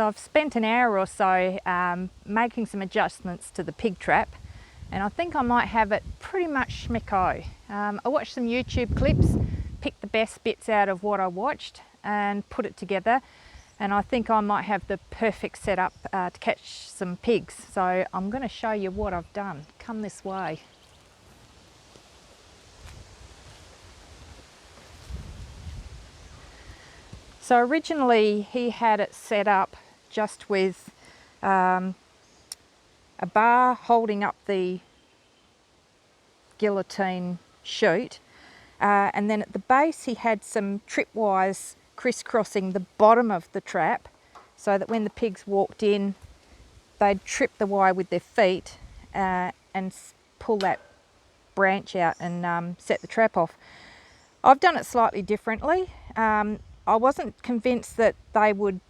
So I've spent an hour or so making some adjustments to the pig trap, and I think I might have it pretty much schmicko. I watched some YouTube clips, picked the best bits out of what I watched and put it together, and I think I might have the perfect setup to catch some pigs. So I'm going to show you what I've done. Come this way. So originally he had it set up just with a bar holding up the guillotine chute, and then at the base he had some tripwires crisscrossing the bottom of the trap so that when the pigs walked in they'd trip the wire with their feet and pull that branch out and set the trap off. I've done it slightly differently. I wasn't convinced that they would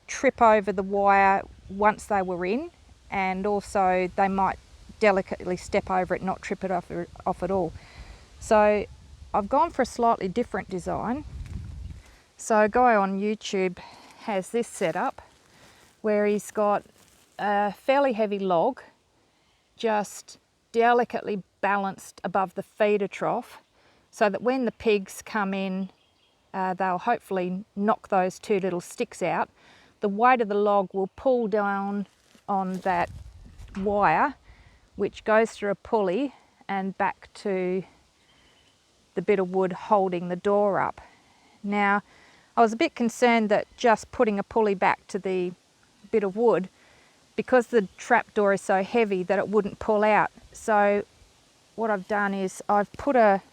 trip over the wire once they were in, and also they might delicately step over it, not trip it off at all. So I've gone for a slightly different design. So a guy on YouTube has this set up where he's got a fairly heavy log just delicately balanced above the feeder trough so that when the pigs come in, they'll hopefully knock those two little sticks out. The weight of the log will pull down on that wire, which goes through a pulley and back to the bit of wood holding the door up. Now, I was a bit concerned that just putting a pulley back to the bit of wood, because the trap door is so heavy, that it wouldn't pull out. So what I've done is I've put a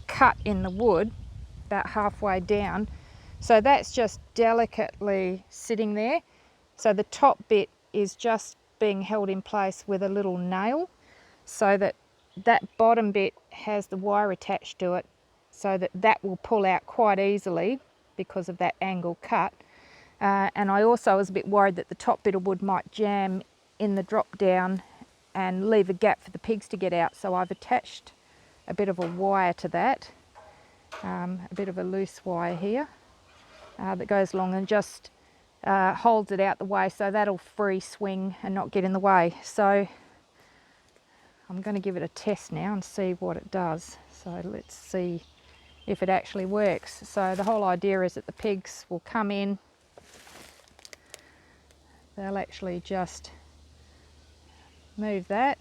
cut in the wood about halfway down, so that's just delicately sitting there. So the top bit is just being held in place with a little nail, so that that bottom bit has the wire attached to it, so that that will pull out quite easily because of that angle cut. And I also was a bit worried that the top bit of wood might jam in the drop down and leave a gap for the pigs to get out, so I've attached a bit of a wire to that, a bit of a loose wire here that goes along and just holds it out the way, so that'll free swing and not get in the way. So I'm going to give it a test now and see what it does. So let's see if it actually works. So the whole idea is that the pigs will come in, they'll actually just move that,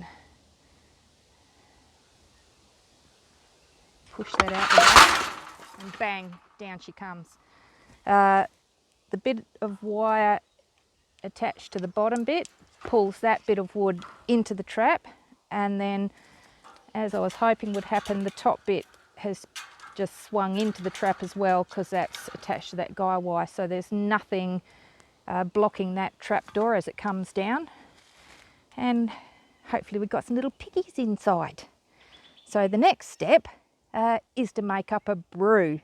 push that out the way, and bang, down she comes. The bit of wire attached to the bottom bit pulls that bit of wood into the trap, and then, as I was hoping would happen, the top bit has just swung into the trap as well because that's attached to that guy wire, so there's nothing blocking that trap door as it comes down, and hopefully we've got some little piggies inside. So the next step is to make up a brew.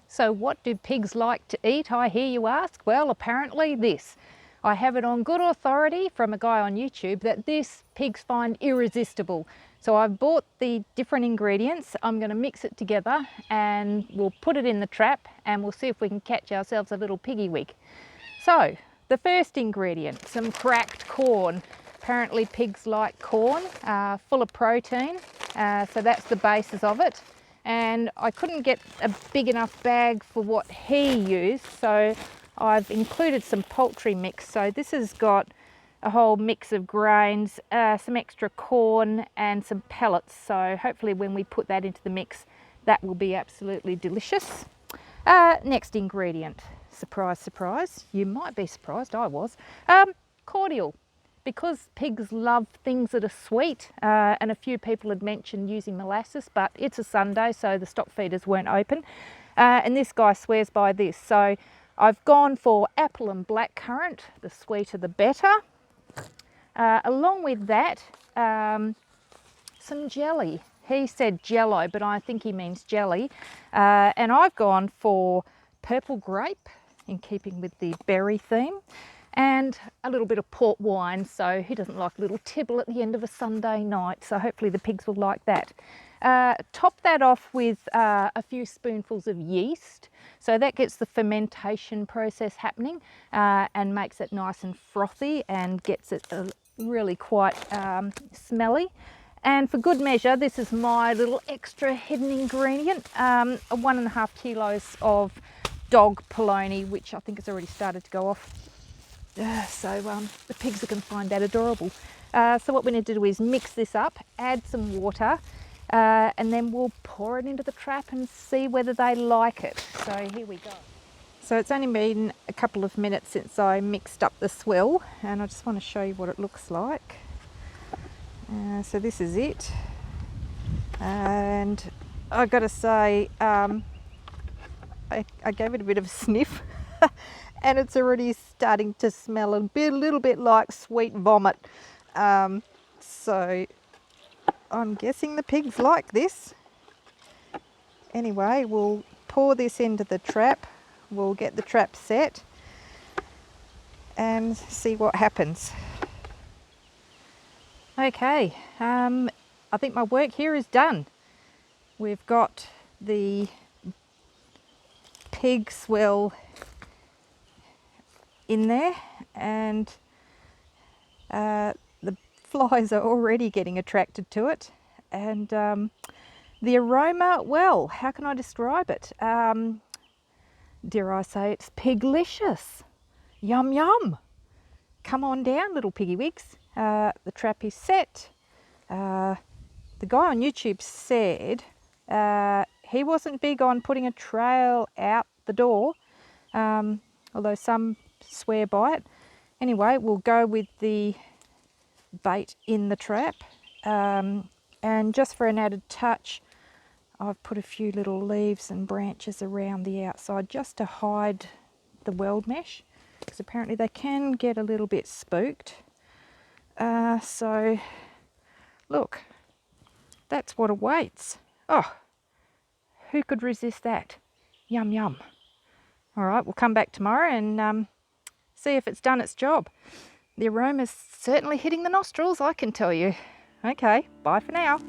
So what do pigs like to eat, I hear you ask? Well, apparently this. I have it on good authority from a guy on YouTube that this pigs find irresistible. So I've bought the different ingredients. I'm going to mix it together and we'll put it in the trap and we'll see if we can catch ourselves a little Piggy-Wig. So the first ingredient, some cracked corn. Apparently pigs like corn, full of protein, so that's the basis of it. And I couldn't get a big enough bag for what he used, so I've included some poultry mix. So this has got a whole mix of grains, some extra corn and some pellets. So hopefully when we put that into the mix, that will be absolutely delicious. Next ingredient, surprise, surprise, you might be surprised, I was, cordial. Because pigs love things that are sweet, and a few people had mentioned using molasses, but it's a Sunday, so the stock feeders weren't open. And this guy swears by this. So I've gone for apple and blackcurrant, the sweeter the better. Along with that, some jelly. He said jello, but I think he means jelly. And I've gone for purple grape, in keeping with the berry theme. and a little bit of port wine, so who doesn't like a little tibble at the end of a Sunday night? So hopefully the pigs will like that. Top that off with a few spoonfuls of yeast, so that gets the fermentation process happening and makes it nice and frothy and gets it really quite smelly. And for good measure, this is my little extra hidden ingredient, 1.5 kilos of dog polony, which I think has already started to go off. So the pigs are going to find that adorable. So what we need to do is mix this up, add some water, and then we'll pour it into the trap and see whether they like it. So here we go. So it's only been a couple of minutes since I mixed up the swill, and I just want to show you what it looks like. So this is it, and I've got to say I gave it a bit of a sniff and it's already starting to smell a little bit like sweet vomit. So I'm guessing the pigs like this. Anyway, we'll pour this into the trap, we'll get the trap set and see what happens. Okay, I think my work here is done. We've got the pig swill in there, and the flies are already getting attracted to it, and the aroma, well, how can I describe it? Dare I say it's piglicious. Yum yum. Come on down, little piggy-wigs. The trap is set. The guy on YouTube said he wasn't big on putting a trail out the door, although some swear by it. Anyway, we'll go with the bait in the trap, and just for an added touch, I've put a few little leaves and branches around the outside just to hide the weld mesh, because apparently they can get a little bit spooked. So look, that's what awaits. Oh, who could resist that? Yum yum. All right, we'll come back tomorrow and see if it's done its job. The aroma's certainly hitting the nostrils, I can tell you. Okay, bye for now.